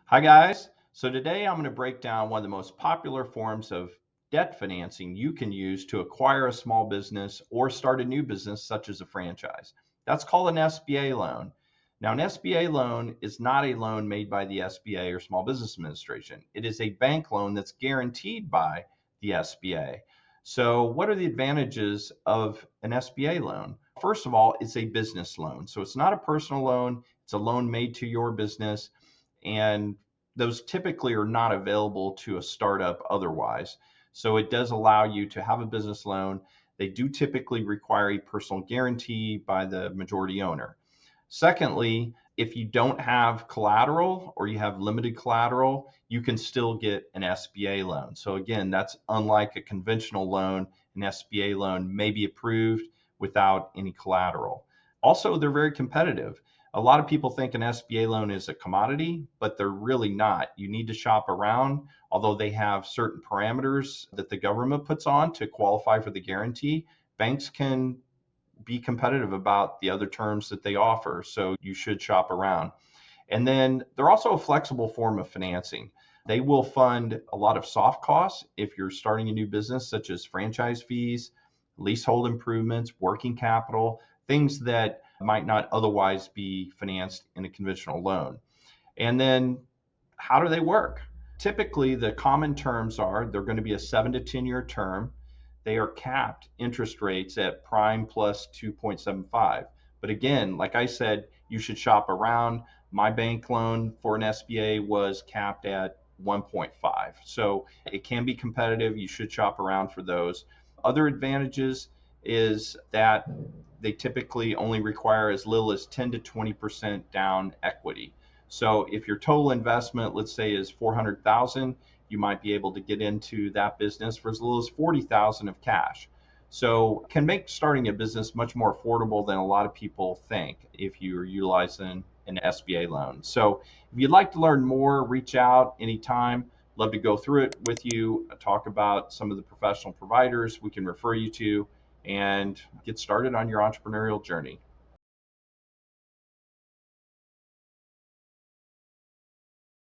Hi, guys. So today I'm going to break down one of the most popular forms of debt financing you can use to acquire a small business or start a new business, such as a franchise. That's called an SBA loan. Now, an SBA loan is not a loan made by the SBA or Small Business Administration. It is a bank loan that's guaranteed by the SBA. So, what are the advantages of an SBA loan? First of all, it's a business loan. So, it's not a personal loan, it's a loan made to your business, and those typically are not available to a startup otherwise. So it does allow you to have a business loan. They do typically require a personal guarantee by the majority owner. Secondly, if you don't have collateral or you have limited collateral, you can still get an SBA loan. So again, that's unlike a conventional loan. An SBA loan may be approved without any collateral. Also, they're very competitive. A lot of people think an SBA loan is a commodity, but they're really not. You need to shop around, although they have certain parameters that the government puts on to qualify for the guarantee. Banks can be competitive about the other terms that they offer, so you should shop around. And then they're also a flexible form of financing. They will fund a lot of soft costs if you're starting a new business, such as franchise fees, leasehold improvements, working capital, things that might not otherwise be financed in a conventional loan. And then how do they work? Typically, the common terms are they're going to be a 7 to 10 year term. They are capped interest rates at prime plus 2.75. But again, like I said, you should shop around. My bank loan for an SBA was capped at 1.5. So it can be competitive. You should shop around for those. Other advantages is that they typically only require as little as 10 to 20% down equity. So if your total investment, let's say, is 400,000, you might be able to get into that business for as little as 40,000 of cash. So it can make starting a business much more affordable than a lot of people think if you're utilizing an SBA loan. So if you'd like to learn more, reach out anytime. Love to go through it with you, talk about some of the professional providers we can refer you to, and get started on your entrepreneurial journey.